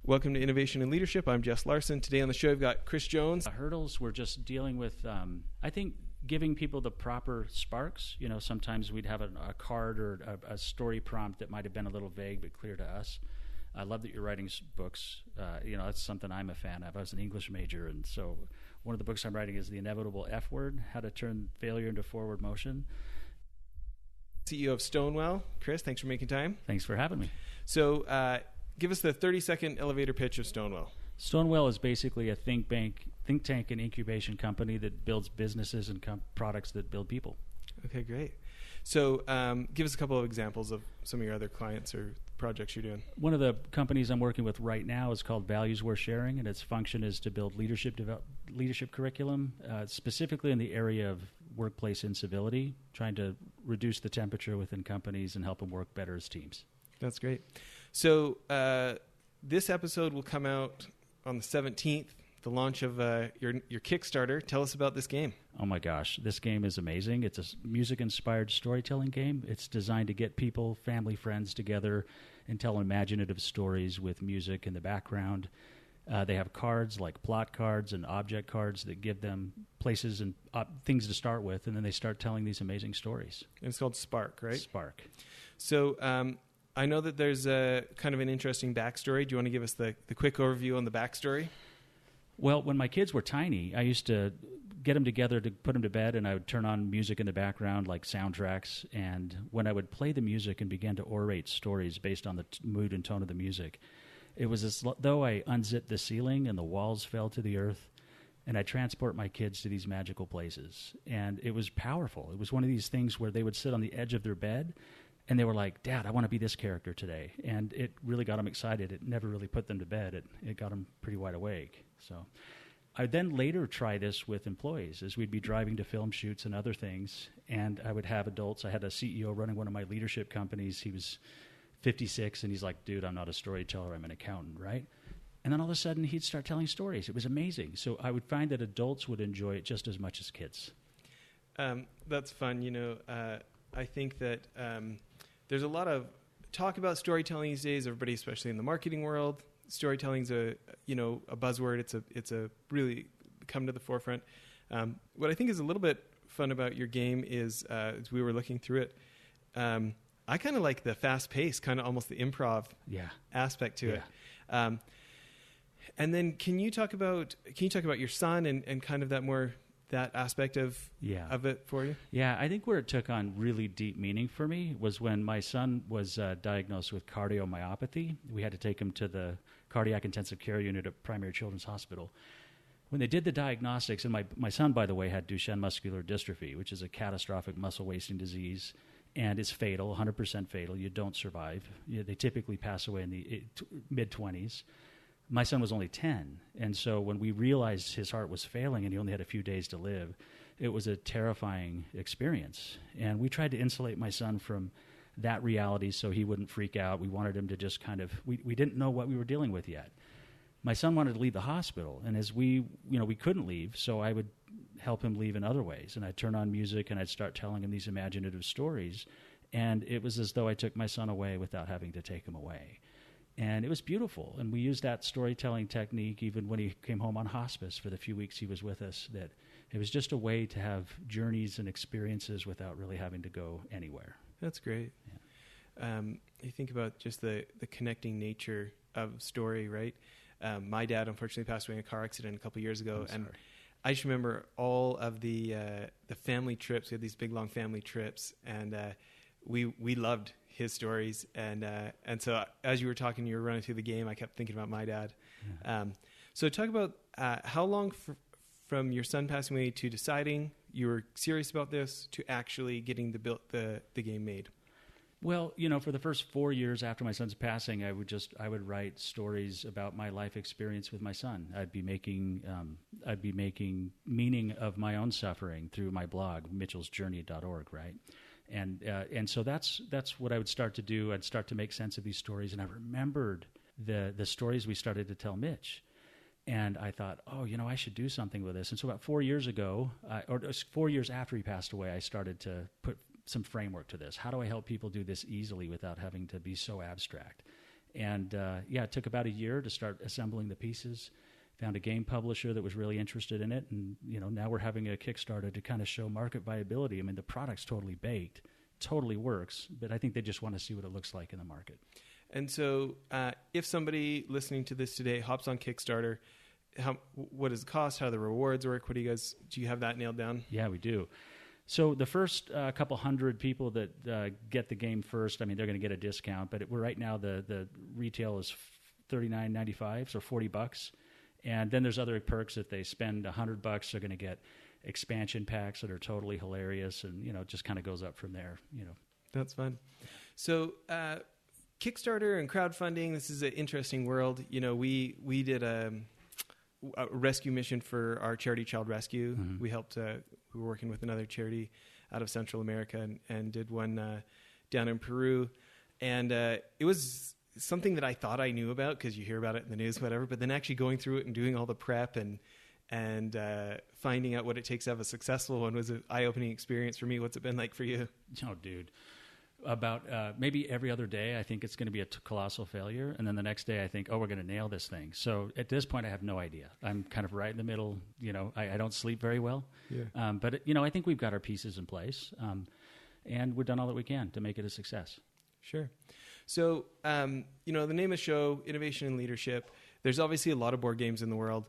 Welcome to Innovation and Leadership. I'm Jess Larson. Today on the show, we've got Chris Jones. Hurdles, we're just dealing with, I think, giving people the proper sparks. You know, sometimes we'd have a card or a story prompt that might have been a little vague but clear to us. I love that you're writing books. That's something I'm a fan of. I was an English major, and so one of the books I'm writing is The Inevitable F Word, How to Turn Failure into Forward Motion. CEO of Stonewell. Chris, thanks for making time. Thanks for having me. So give us the 30-second elevator pitch of Stonewell. Stonewell is basically a think tank and incubation company that builds businesses and products that build people. Okay, great. So give us a couple of examples of some of your other clients or projects you're doing. One of the companies I'm working with right now is called Values Worth Sharing, and its function is to build leadership curriculum, specifically in the area of workplace incivility, trying to reduce the temperature within companies and help them work better as teams. That's great. So this episode will come out on the 17th, the launch of your Kickstarter. Tell us about this game. Oh my gosh, this game is amazing. It's a music-inspired storytelling game. It's designed to get people, family, friends together and tell imaginative stories with music in the background. They have cards like plot cards and object cards that give them places and things to start with, and then they start telling these amazing stories. And it's called Spark, right? Spark. So I know that there's a kind of an interesting backstory. Do you want to give us the quick overview on the backstory? Well, when my kids were tiny, I used to get them together to put them to bed, and I would turn on music in the background, like soundtracks. And when I would play the music and begin to orate stories based on the mood and tone of the music, it was as though I unzipped the ceiling and the walls fell to the earth, and I transport my kids to these magical places. And it was powerful. It was one of these things where they would sit on the edge of their bed, and they were like, "Dad, I want to be this character today." And it really got them excited. It never really put them to bed. It got them pretty wide awake. So I would then later try this with employees as we'd be driving to film shoots and other things, and I would have adults. I had a CEO running one of my leadership companies. He was 56, and he's like, "Dude, I'm not a storyteller. I'm an accountant," right? And then all of a sudden, he'd start telling stories. It was amazing. So I would find that adults would enjoy it just as much as kids. That's fun. I think that there's a lot of talk about storytelling these days. Everybody, especially in the marketing world, storytelling's a buzzword. It's a really come to the forefront. What I think is a little bit fun about your game is, as we were looking through it, I kind of like the fast pace, kind of almost the improv aspect to it. And then can you talk about your son and kind of that aspect of it for you? Yeah, I think where it took on really deep meaning for me was when my son was diagnosed with cardiomyopathy. We had to take him to the cardiac intensive care unit at Primary Children's Hospital. When they did the diagnostics, and my son, by the way, had Duchenne muscular dystrophy, which is a catastrophic muscle wasting disease, and is fatal, 100% fatal. You don't survive. They typically pass away in the mid-20s. My son was only 10, and so when we realized his heart was failing and he only had a few days to live, it was a terrifying experience. And we tried to insulate my son from that reality so he wouldn't freak out. We wanted him to just we didn't know what we were dealing with yet. My son wanted to leave the hospital, and as we couldn't leave, so I would help him leave in other ways. And I'd turn on music, and I'd start telling him these imaginative stories, and it was as though I took my son away without having to take him away. And it was beautiful, and we used that storytelling technique even when he came home on hospice for the few weeks he was with us, that it was just a way to have journeys and experiences without really having to go anywhere. That's great. Yeah. You think about just the connecting nature of story, right? My dad unfortunately passed away in a car accident a couple of years ago, and I just remember all of the family trips. We had these big long family trips, and we loved his stories. And so as you were talking, you were running through the game, I kept thinking about my dad. Yeah. So talk about how long from your son passing away to deciding you were serious about this to actually getting the game made. Well, for the first 4 years after my son's passing, I would write stories about my life experience with my son. I'd be making meaning of my own suffering through my blog, mitchellsjourney.org, right? And so that's what I would start to do. I'd start to make sense of these stories, and I remembered the stories we started to tell Mitch. And I thought, I should do something with this. And so about 4 years ago, 4 years after he passed away, I started to put some framework to this. How do I help people do this easily without having to be so abstract? And it took about a year to start assembling the pieces. Found a game publisher that was really interested in it, and now we're having a Kickstarter to kind of show market viability. I mean, the product's totally baked, totally works, but I think they just want to see what it looks like in the market. And so, if somebody listening to this today hops on Kickstarter, what does it cost? How do the rewards work? Do you have that nailed down? Yeah, we do. So the first couple hundred people that get the game first, I mean, they're going to get a discount, but right now the retail is $39.95, so $40. And then there's other perks. If they spend $100, they're going to get expansion packs that are totally hilarious, and it just kind of goes up from there. That's fun. So Kickstarter and crowdfunding, this is an interesting world. We did a rescue mission for our charity, Child Rescue. Mm-hmm. We helped. We were working with another charity out of Central America and did one down in Peru, and it was something that I thought I knew about because you hear about it in the news, whatever. But then actually going through it and doing all the prep and finding out what it takes to have a successful one was an eye-opening experience for me. What's it been like for you? Oh, dude. About maybe every other day, I think it's going to be a colossal failure. And then the next day, I think, we're going to nail this thing. So at this point, I have no idea. I'm kind of right in the middle. I don't sleep very well. Yeah. But, I think we've got our pieces in place. And we've done all that we can to make it a success. Sure. So, the name of the show, Innovation and Leadership, there's obviously a lot of board games in the world.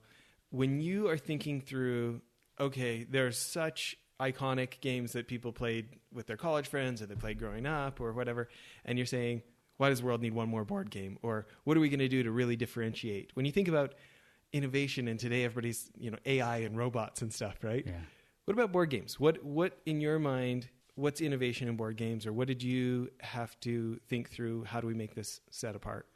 When you are thinking through, okay, there's such iconic games that people played with their college friends or they played growing up or whatever, and you're saying, why does the world need one more board game? Or what are we going to do to really differentiate? When you think about innovation, and today everybody's, AI and robots and stuff, right? Yeah. What about board games? What in your mind, what's innovation in board games, or what did you have to think through? How do we make this set apart?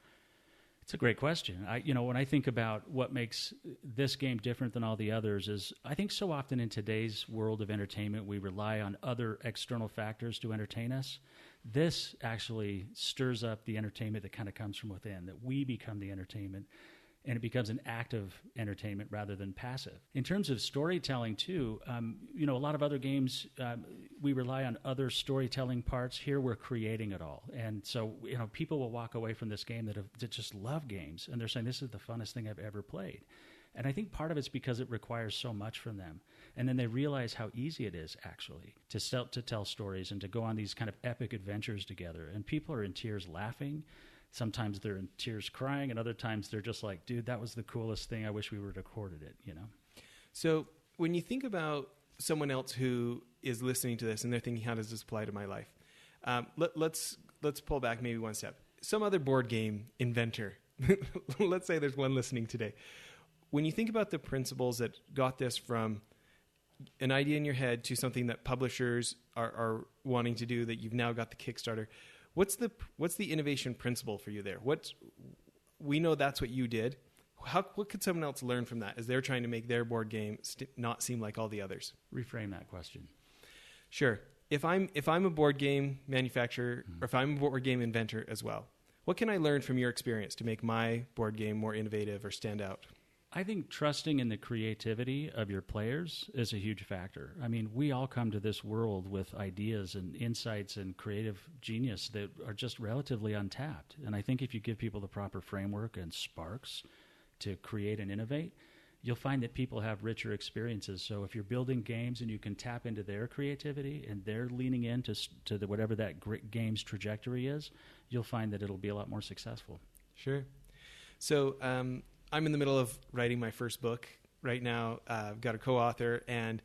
It's a great question. When I think about what makes this game different than all the others is I think so often in today's world of entertainment, we rely on other external factors to entertain us. This actually stirs up the entertainment that kind of comes from within, that we become the entertainment, and it becomes an active entertainment rather than passive. In terms of storytelling, too, a lot of other games, we rely on other storytelling parts. Here, we're creating it all. And so, people will walk away from this game that just love games, and they're saying, this is the funnest thing I've ever played. And I think part of it's because it requires so much from them. And then they realize how easy it is, actually, to tell stories and to go on these kind of epic adventures together. And people are in tears laughing. Sometimes they're in tears crying, and other times they're just like, dude, that was the coolest thing. I wish we would have recorded it, So when you think about someone else who is listening to this and they're thinking, how does this apply to my life? Let's pull back maybe one step. Some other board game inventor, let's say there's one listening today. When you think about the principles that got this from an idea in your head to something that publishers are wanting to do, that you've now got the Kickstarter, what's the innovation principle for you there? We know that's what you did. What could someone else learn from that as they're trying to make their board game not seem like all the others? Reframe that question. Sure. If I'm a board game manufacturer, or if I'm a board game inventor as well, what can I learn from your experience to make my board game more innovative or stand out? I think trusting in the creativity of your players is a huge factor. I mean, we all come to this world with ideas and insights and creative genius that are just relatively untapped. And I think if you give people the proper framework and sparks to create and innovate, you'll find that people have richer experiences. So if you're building games and you can tap into their creativity and they're leaning into whatever that great game's trajectory is, you'll find that it'll be a lot more successful. Sure. So, I'm in the middle of writing my first book right now. I've got a co-author, and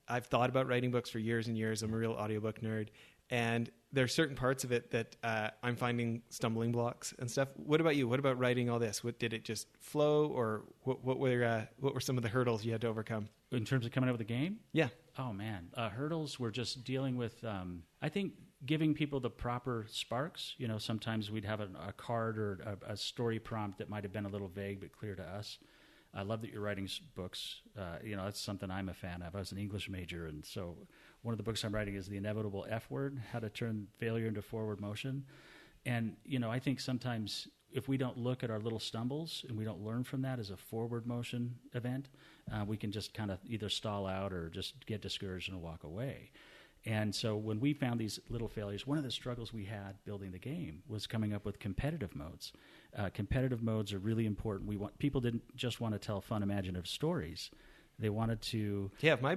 I've thought about writing books for years and years. I'm a real audiobook nerd, and there are certain parts of it that I'm finding stumbling blocks and stuff. What about you? What about writing all this? Did it just flow, or what were some of the hurdles you had to overcome? In terms of coming up with a game? Yeah. Oh, man. Hurdles were just dealing with, I think, giving people the proper sparks. Sometimes we'd have a card or a story prompt that might have been a little vague but clear to us. I love that you're writing books. That's something I'm a fan of. I was an English major, and so one of the books I'm writing is The Inevitable F Word, How to Turn Failure into Forward Motion. And, I think sometimes if we don't look at our little stumbles and we don't learn from that as a forward motion event, we can just kind of either stall out or just get discouraged and walk away. And so when we found these little failures, one of the struggles we had building the game was coming up with competitive modes. Competitive modes are really important. People didn't just want to tell fun, imaginative stories. They wanted to... Yeah, my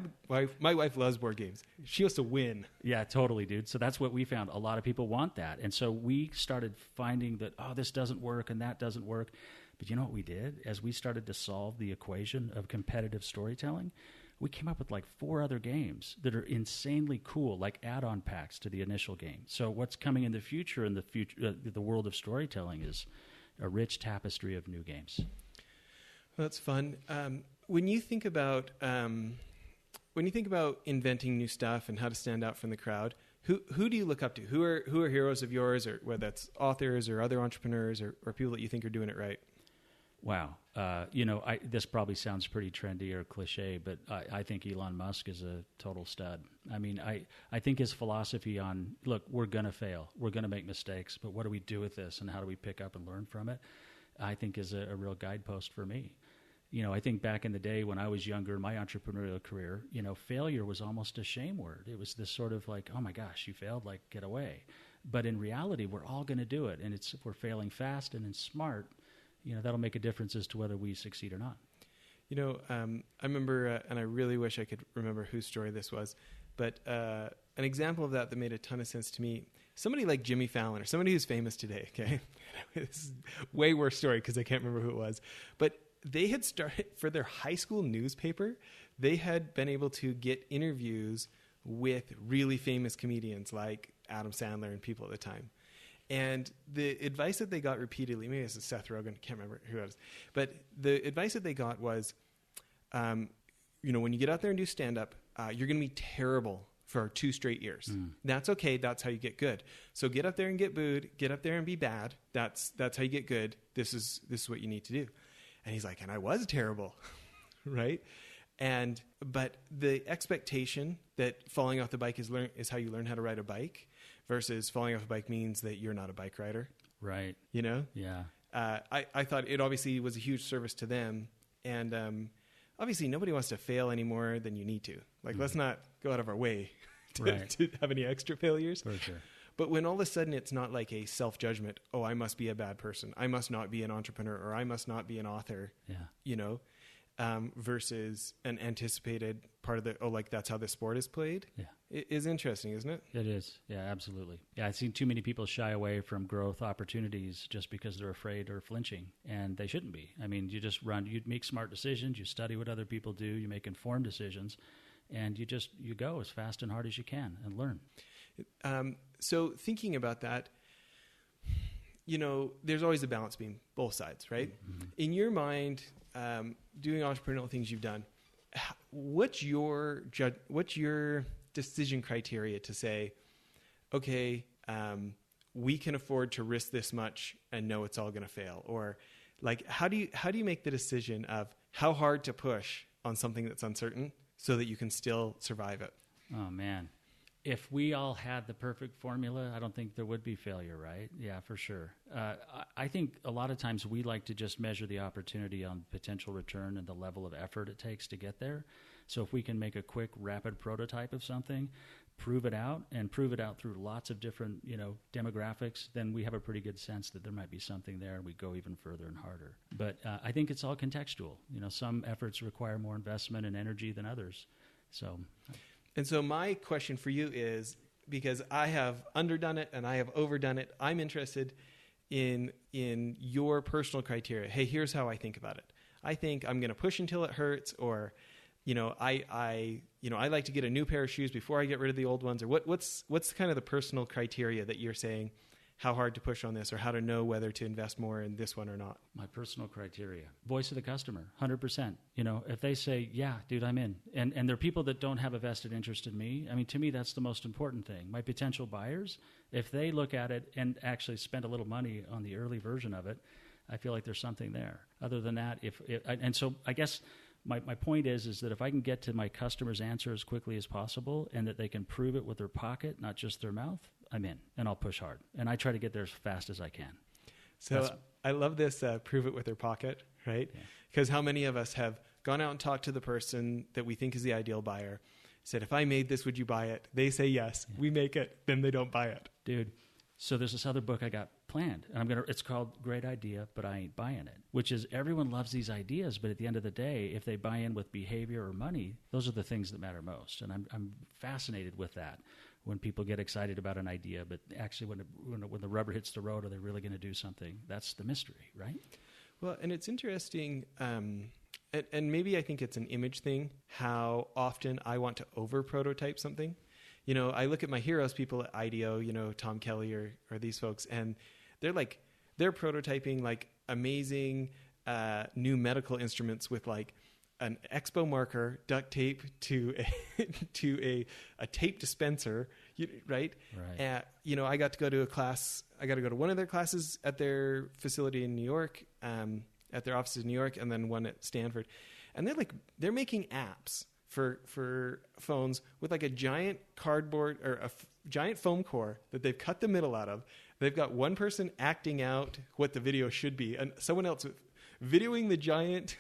wife loves board games. She wants to win. Yeah, totally, dude. So that's what we found. A lot of people want that. And so we started finding that, this doesn't work and that doesn't work. But you know what we did? As we started to solve the equation of competitive storytelling, we came up with like 4 other games that are insanely cool, like add-on packs to the initial game. So what's coming in the future, the world of storytelling, is a rich tapestry of new games. Well, that's fun. When you think about inventing new stuff and how to stand out from the crowd, who do you look up to? Who are heroes of yours, or whether that's authors or other entrepreneurs or people that you think are doing it right? Wow. This probably sounds pretty trendy or cliche, but I think Elon Musk is a total stud. I mean, I think his philosophy on, look, we're going to fail. We're going to make mistakes, but what do we do with this and how do we pick up and learn from it? I think is a real guidepost for me. I think back in the day when I was younger in my entrepreneurial career, failure was almost a shame word. It was this sort of like, oh my gosh, you failed, like get away. But in reality, we're all going to do it. And if we're failing fast and smart, that'll make a difference as to whether we succeed or not. I remember, and I really wish I could remember whose story this was, but an example of that made a ton of sense to me. Somebody like Jimmy Fallon, or somebody who's famous today, okay? This is a way worse story because I can't remember who it was. But they had started, for their high school newspaper, they had been able to get interviews with really famous comedians like Adam Sandler and people at the time. And the advice that they got repeatedly, maybe this is Seth Rogen, can't remember who it was, but the advice that they got was, when you get out there and do stand-up, you're going to be terrible for 2 straight years. That's okay. That's how you get good. So get up there and get booed. Get up there and be bad. That's how you get good. This is what you need to do. And he's like, and I was terrible, right? But the expectation that falling off the bike is how you learn how to ride a bike, versus falling off a bike means that you're not a bike rider. Right. Yeah. I thought it obviously was a huge service to them. And obviously nobody wants to fail any more than you need to. Like, let's not go out of our way to have any extra failures. For sure. But when all of a sudden it's not like a self-judgment, I must be a bad person, I must not be an entrepreneur, or I must not be an author, versus an anticipated part of that's how the sport is played, it is interesting, isn't it? It is. Yeah, absolutely. Yeah, I've seen too many people shy away from growth opportunities just because they're afraid or flinching, and they shouldn't be. I mean, you make smart decisions, you study what other people do, you make informed decisions, and you go as fast and hard as you can and learn. So thinking about that, there's always a balance beam, both sides, right? Mm-hmm. In your mind, doing entrepreneurial things you've done, what's your decision criteria to say, okay, we can afford to risk this much and know it's all going to fail? Or like, how do you make the decision of how hard to push on something that's uncertain so that you can still survive it? Oh, man. If we all had the perfect formula, I don't think there would be failure, right? Yeah, for sure. I think a lot of times we like to just measure the opportunity on potential return and the level of effort it takes to get there. So if we can make a quick, rapid prototype of something, prove it out through lots of different, demographics, then we have a pretty good sense that there might be something there, and we go even further and harder. But I think it's all contextual. Some efforts require more investment and energy than others. And so my question for you is, because I have underdone it and I have overdone it, I'm interested in your personal criteria. Hey, here's how I think about it. I think I'm going to push until it hurts, or, I like to get a new pair of shoes before I get rid of the old ones, or what's kind of the personal criteria that you're saying how hard to push on this, or how to know whether to invest more in this one or not? My personal criteria. Voice of the customer, 100%. If they say, yeah, dude, I'm in. And there are people that don't have a vested interest in me. I mean, to me, that's the most important thing. My potential buyers, if they look at it and actually spend a little money on the early version of it, I feel like there's something there. Other than that, so I guess my point is that if I can get to my customer's answer as quickly as possible, and that they can prove it with their pocket, not just their mouth, I'm in, and I'll push hard. And I try to get there as fast as I can. So I love this prove it with their pocket, right? Because how many of us have gone out and talked to the person that we think is the ideal buyer, said, if I made this, would you buy it? They say yes. We make it. Then they don't buy it. Dude, so there's this other book I got planned, and it's called Great Idea, but I Ain't Buying It, which is everyone loves these ideas, but at the end of the day, if they buy in with behavior or money, those are the things that matter most. And I'm fascinated with that. When people get excited about an idea, but actually when the rubber hits the road, are they really going to do something? That's the mystery, right? Well, and it's interesting, and maybe I think it's an image thing, how often I want to over-prototype something. You know, I look at my heroes, people at IDEO, you know, Tom Kelly or these folks, and they're prototyping like amazing new medical instruments with like an expo marker, duct tape to a tape dispenser, right? Right. You know, I got to go to a class. I got to go to one of their classes at their facility in New York, at their offices in New York, and then one at Stanford. And they're making apps for phones with like a giant cardboard or giant foam core that they've cut the middle out of. They've got one person acting out what the video should be, and someone else videoing the giant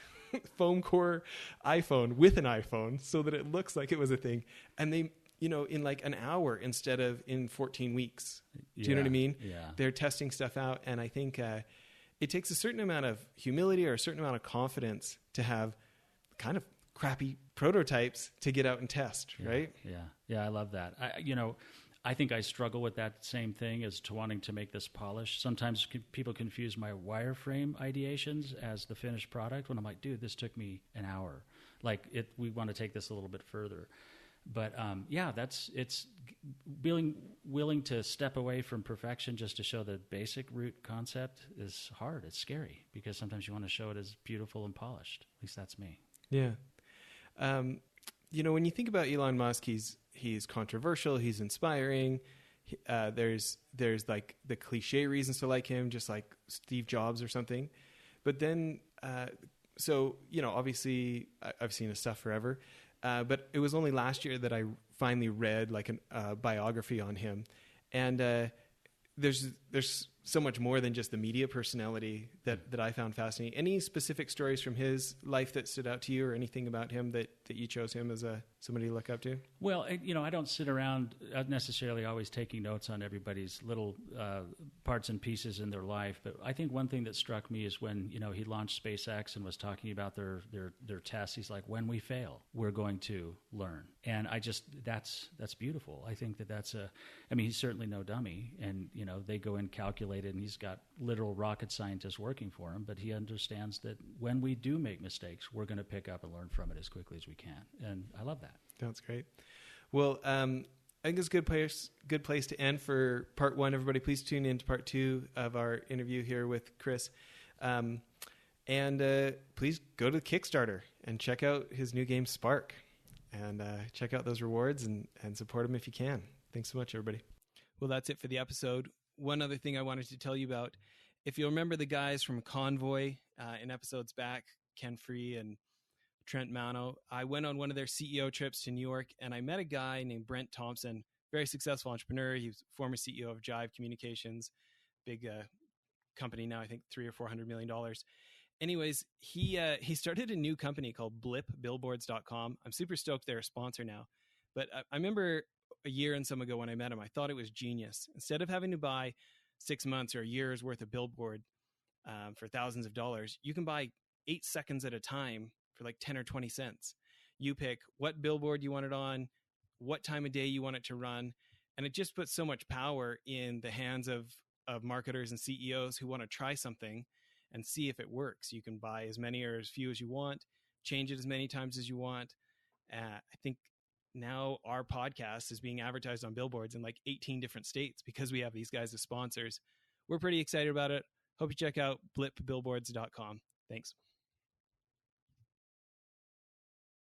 foam core iPhone with an iPhone so that it looks like it was a thing. And they, you know, in like an hour instead of in 14 weeks. Do you know what I mean? Yeah. They're testing stuff out. And I think it takes a certain amount of humility or a certain amount of confidence to have kind of crappy prototypes to get out and test, right? Yeah, I love that. I think I struggle with that same thing as to wanting to make this polished. Sometimes people confuse my wireframe ideations as the finished product when I'm like, dude, this took me an hour. Like we want to take this a little bit further. But it's being willing to step away from perfection just to show the basic root concept is hard. It's scary because sometimes you want to show it as beautiful and polished. At least that's me. Yeah. You know, when you think about Elon Musk, he's controversial, he's inspiring. There's like the cliche reasons to like him, just like Steve Jobs or something. But then, so, you know, obviously I've seen his stuff forever. But it was only last year that I finally read like a biography on him. And there's so much more than just the media personality that I found fascinating. Any specific stories from his life that stood out to you, or anything about him that you chose him as somebody to look up to? Well, you know, I don't sit around necessarily always taking notes on everybody's little parts and pieces in their life. But I think one thing that struck me is when, you know, he launched SpaceX and was talking about their tests. He's like, when we fail, we're going to learn. And that's beautiful. I think he's certainly no dummy. And, you know, they go in calculated, and he's got literal rocket scientists working for him. But he understands that when we do make mistakes, we're going to pick up and learn from it as quickly as we can. And I love that. That's great. Well, I think it's a good place to end for part one. Everybody, please tune in to part two of our interview here with Chris. And please go to Kickstarter and check out his new game, Spark. And check out those rewards and support him if you can. Thanks so much, everybody. Well, that's it for the episode. One other thing I wanted to tell you about, if you remember the guys from Convoy in episodes back, Ken Free and Trent Mano, I went on one of their CEO trips to New York, and I met a guy named Brent Thompson, very successful entrepreneur. He was former CEO of Jive Communications, big company now, I think $300 or $400 million. Anyways, he started a new company called blipbillboards.com. I'm super stoked they're a sponsor now. But I remember a year and some ago when I met him, I thought it was genius. Instead of having to buy 6 months or a year's worth of billboard for thousands of dollars, you can buy 8 seconds at a time for like 10 or 20 cents. You pick what billboard you want it on, what time of day you want it to run. And it just puts so much power in the hands of marketers and CEOs who want to try something and see if it works. You can buy as many or as few as you want, change it as many times as you want. I think now our podcast is being advertised on billboards in like 18 different states because we have these guys as sponsors. We're pretty excited about it. Hope you check out blipbillboards.com. Thanks.